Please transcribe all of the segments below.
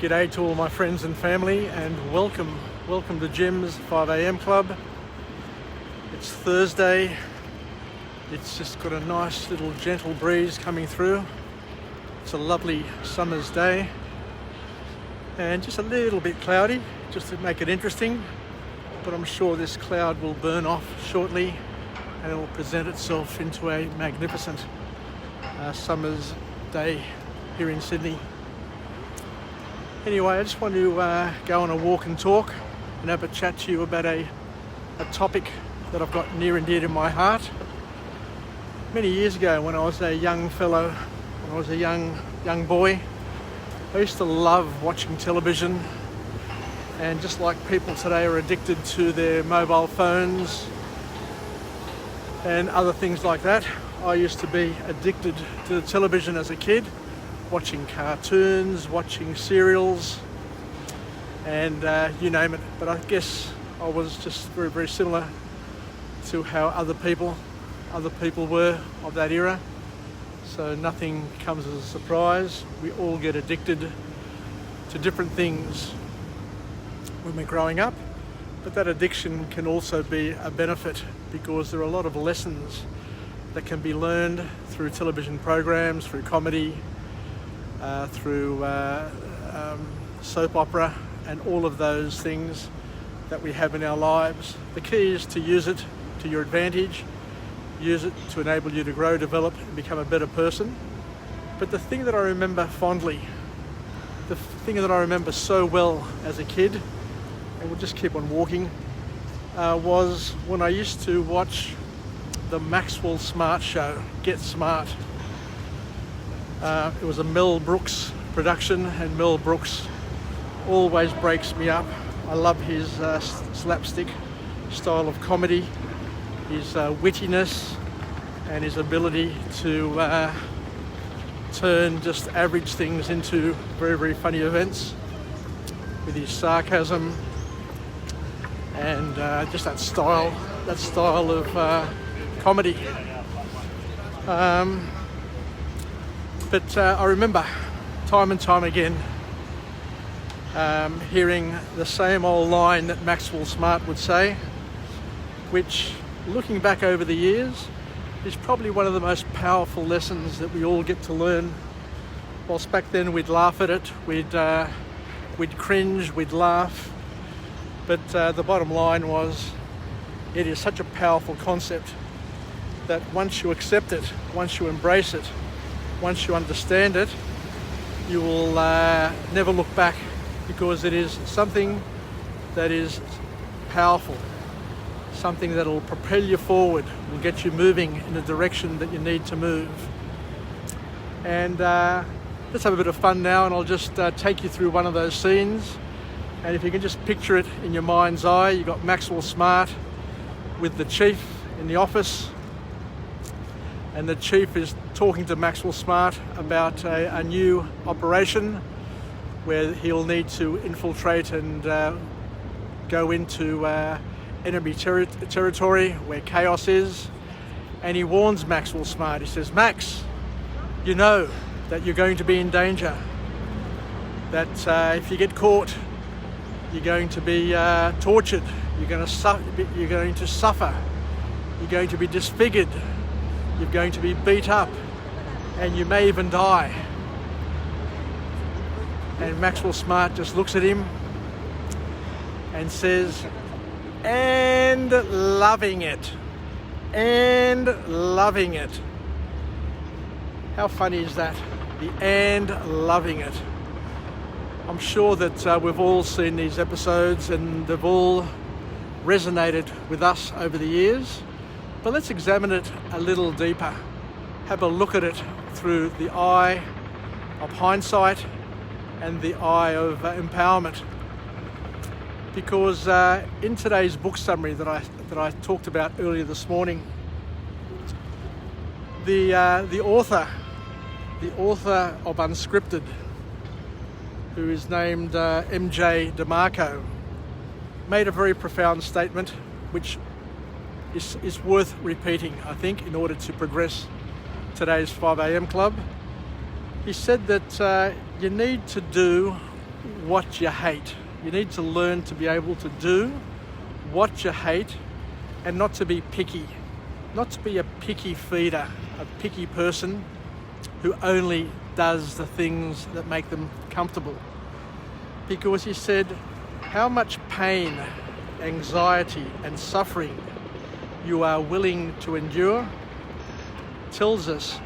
G'day to all my friends and family, and welcome to Jim's 5am Club. It's Thursday. It's just got a nice little gentle breeze coming through. It's a lovely summer's day and just a little bit cloudy, just to make it interesting, but I'm sure this cloud will burn off shortly and it will present itself into a magnificent summer's day here in Sydney. Anyway, I just want to go on a walk and talk and have a chat to you about a topic that I've got near and dear to my heart. Many years ago, when I was a young fellow, when I was a young boy, I used to love watching television, and just like people today are addicted to their mobile phones and other things like that, I used to be addicted to the television as a kid, watching cartoons, watching serials, and you name it. But I guess I was just very, very similar to how other people were of that era. So nothing comes as a surprise. We all get addicted to different things when we're growing up, but that addiction can also be a benefit, because there are a lot of lessons that can be learned through television programs, through comedy, through soap opera, and all of those things that we have in our lives. The key is to use it to your advantage, use it to enable you to grow, develop, and become a better person. But the thing that I remember fondly, the thing that I remember so well as a kid, and we'll just keep on walking, was when I used to watch the Maxwell Smart show, Get Smart. It was a Mel Brooks production, and Mel Brooks always breaks me up. I love his slapstick style of comedy, his wittiness, and his ability to turn just average things into very, very funny events with his sarcasm and just that style of comedy. But I remember time and time again hearing the same old line that Maxwell Smart would say, which, looking back over the years, is probably one of the most powerful lessons that we all get to learn. Whilst back then we'd laugh at it, we'd cringe, we'd laugh, but the bottom line was, it is such a powerful concept that once you accept it, once you embrace it, once you understand it, you will never look back, because it is something that is powerful, something that will propel you forward, will get you moving in the direction that you need to move. And let's have a bit of fun now, and I'll just take you through one of those scenes. And if you can just picture it in your mind's eye, you've got Maxwell Smart with the chief in the office, and the chief is talking to Maxwell Smart about a new operation where he'll need to infiltrate and go into enemy territory where chaos is. And he warns Maxwell Smart. He says, "Max, you know that you're going to be in danger, that if you get caught, you're going to be tortured, you're going to suffer, you're going to be disfigured, you're going to be beat up, and you may even die." And Maxwell Smart just looks at him and says, "And loving it, and loving it." How funny is that? The "and loving it." I'm sure that we've all seen these episodes and they've all resonated with us over the years. But let's examine it a little deeper. Have a look at it through the eye of hindsight and the eye of empowerment. Because in today's book summary that I talked about earlier this morning, the author of Unscripted, who is named MJ DeMarco, made a very profound statement which is worth repeating, I think, in order to progress today's 5am Club. He said that you need to do what you hate. You need to learn to be able to do what you hate and not to be picky. Not to be a picky feeder, a picky person who only does the things that make them comfortable. Because he said, how much pain, anxiety and suffering you are willing to endure tells us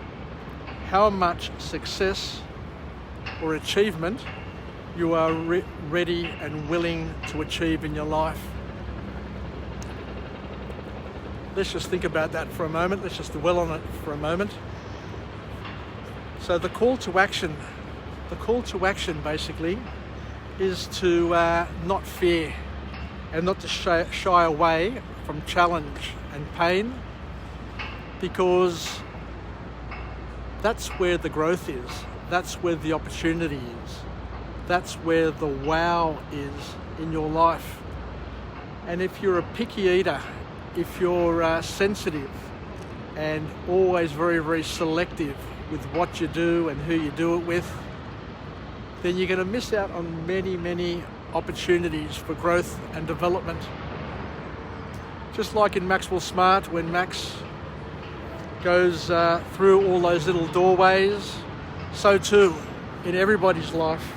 how much success or achievement you are ready and willing to achieve in your life. Let's just think about that for a moment. Let's just dwell on it for a moment. So the call to action basically is to not fear and not to shy away from challenge and pain, because that's where the growth is, that's where the opportunity is, that's where the wow is in your life. And if you're a picky eater, if you're sensitive and always very, very selective with what you do and who you do it with, then you're going to miss out on many, many opportunities for growth and development. Just like in Maxwell Smart, when Max goes through all those little doorways, so too in everybody's life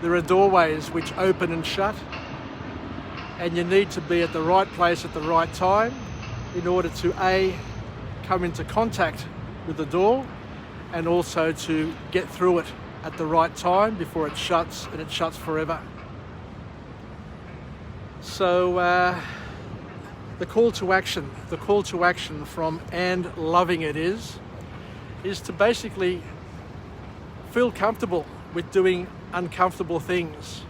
there are doorways which open and shut, and you need to be at the right place at the right time in order to A, come into contact with the door, and also to get through it at the right time before it shuts, and it shuts forever. So the call to action from "and loving it" is to basically feel comfortable with doing uncomfortable things.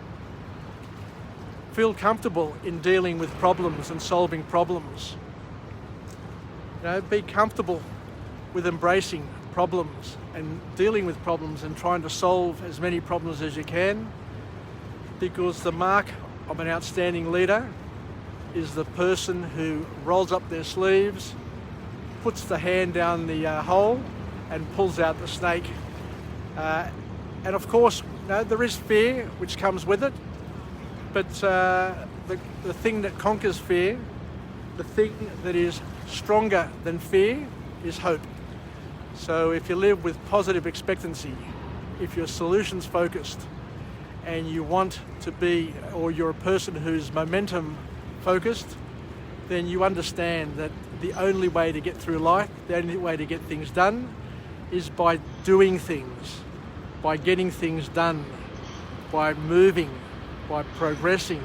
Feel comfortable in dealing with problems and solving problems. Be comfortable with embracing problems and dealing with problems and trying to solve as many problems as you can, because the mark of an outstanding leader is the person who rolls up their sleeves, puts the hand down the hole and pulls out the snake. And of course, there is fear which comes with it, but the thing that conquers fear, the thing that is stronger than fear, is hope. So if you live with positive expectancy, if you're solutions focused and you want to be, or you're a person who's momentum focused, then you understand that the only way to get through life, the only way to get things done, is by doing things, by getting things done, by moving, by progressing,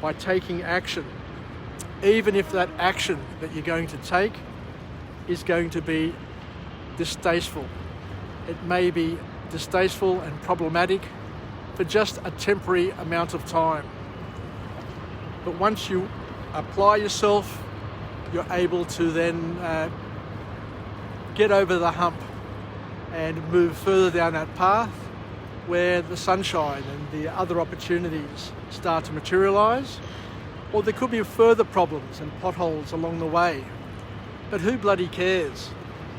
by taking action. Even if that action that you're going to take is going to be distasteful. It may be distasteful and problematic for just a temporary amount of time. But once you apply yourself, you're able to then get over the hump and move further down that path where the sunshine and the other opportunities start to materialise. Or there could be further problems and potholes along the way. But who bloody cares?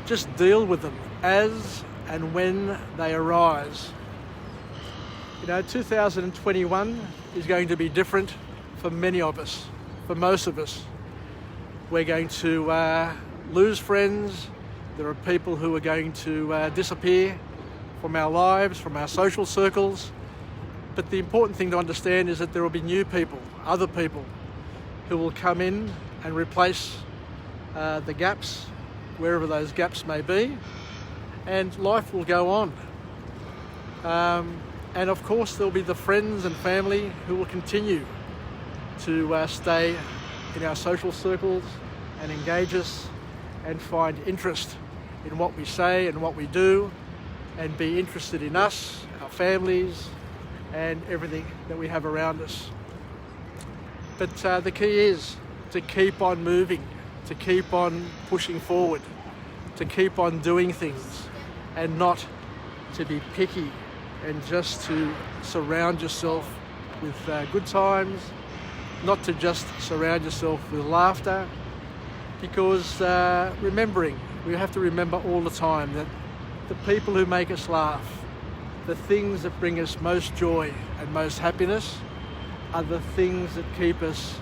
Just deal with them as and when they arise. 2021 is going to be different for many of us, for most of us. We're going to lose friends. There are people who are going to disappear from our lives, from our social circles. But the important thing to understand is that there will be new people, other people, who will come in and replace the gaps, wherever those gaps may be, and life will go on. And of course there'll be the friends and family who will continue to stay in our social circles and engage us and find interest in what we say and what we do, and be interested in us, our families, and everything that we have around us. But the key is to keep on moving, to keep on pushing forward, to keep on doing things, and not to be picky, and just to surround yourself with good times, not to just surround yourself with laughter, because we have to remember all the time that the people who make us laugh, the things that bring us most joy and most happiness are the things that keep us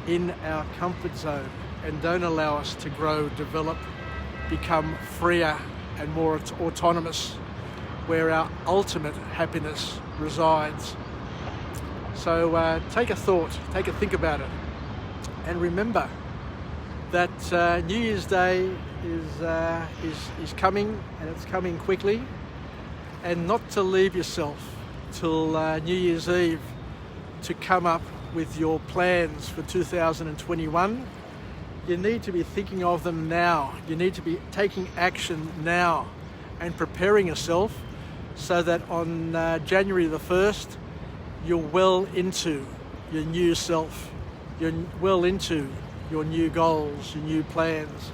in our comfort zone and don't allow us to grow, develop, become freer and more autonomous, where our ultimate happiness resides. So take a thought, take a think about it, and remember that New Year's Day is coming, and it's coming quickly, and not to leave yourself till New Year's Eve to come up with your plans for 2021. You need to be thinking of them now. You need to be taking action now and preparing yourself so that on January the 1st, you're well into your new self. You're well into your new goals, your new plans,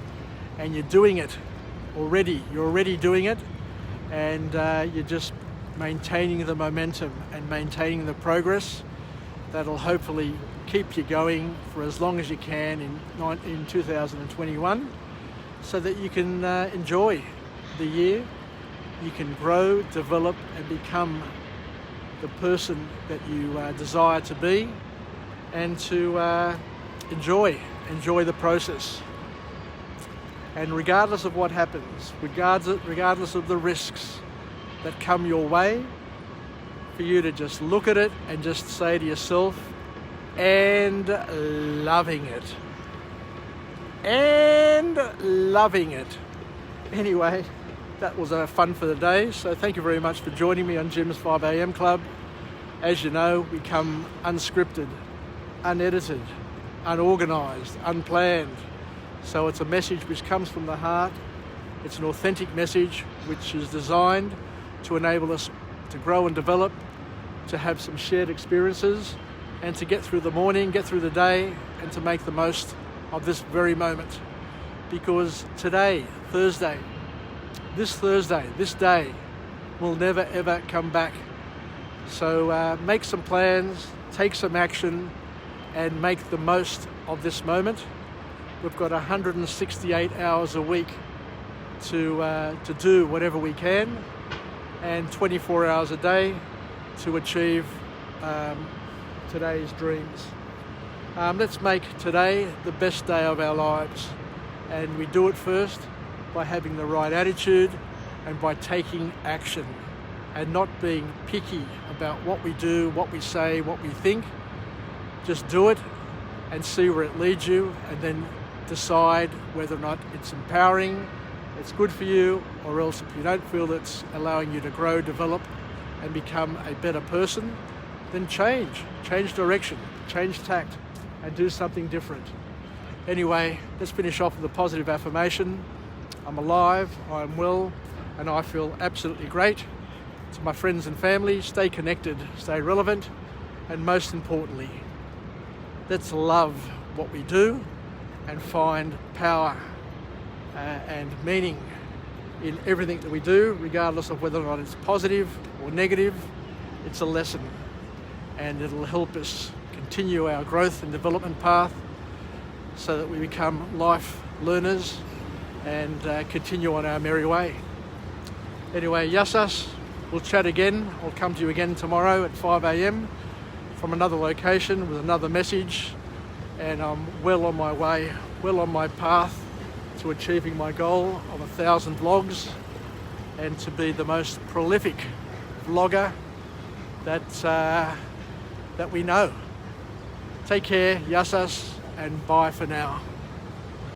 and you're doing it already. You're already doing it, and you're just maintaining the momentum and maintaining the progress that'll hopefully keep you going for as long as you can in 2021, so that you can enjoy the year, you can grow, develop, and become the person that you desire to be, and to enjoy the process. And regardless of what happens, regardless of the risks that come your way, for you to just look at it and just say to yourself, and loving it. And loving it. Anyway, that was fun for the day. So thank you very much for joining me on Jim's 5am Club. As you know, we come unscripted, unedited, unorganised, unplanned. So it's a message which comes from the heart. It's an authentic message which is designed to enable us to grow and develop, to have some shared experiences, and to get through the morning, get through the day, and to make the most of this very moment. Because today, this day will never ever come back. So make some plans, take some action, and make the most of this moment. We've got 168 hours a week to do whatever we can, and 24 hours a day to achieve today's dreams. Let's make today the best day of our lives, and we do it first by having the right attitude and by taking action and not being picky about what we do, what we say, what we think. Just do it and see where it leads you, and then decide whether or not it's empowering, it's good for you, or else if you don't feel it's allowing you to grow, develop, and become a better person, then change direction, change tact, and do something different. Anyway, let's finish off with a positive affirmation. I'm alive, I'm well, and I feel absolutely great. To my friends and family, stay connected, stay relevant, and most importantly, let's love what we do and find power and meaning in everything that we do, regardless of whether or not it's positive or negative. It's a lesson, and it'll help us continue our growth and development path so that we become life learners and continue on our merry way. Anyway, yassas, we'll chat again. I'll come to you again tomorrow at 5am from another location with another message, and I'm well on my way, well on my path to achieving my goal of 1,000 vlogs and to be the most prolific vlogger that we know. Take care, yassas, and bye for now.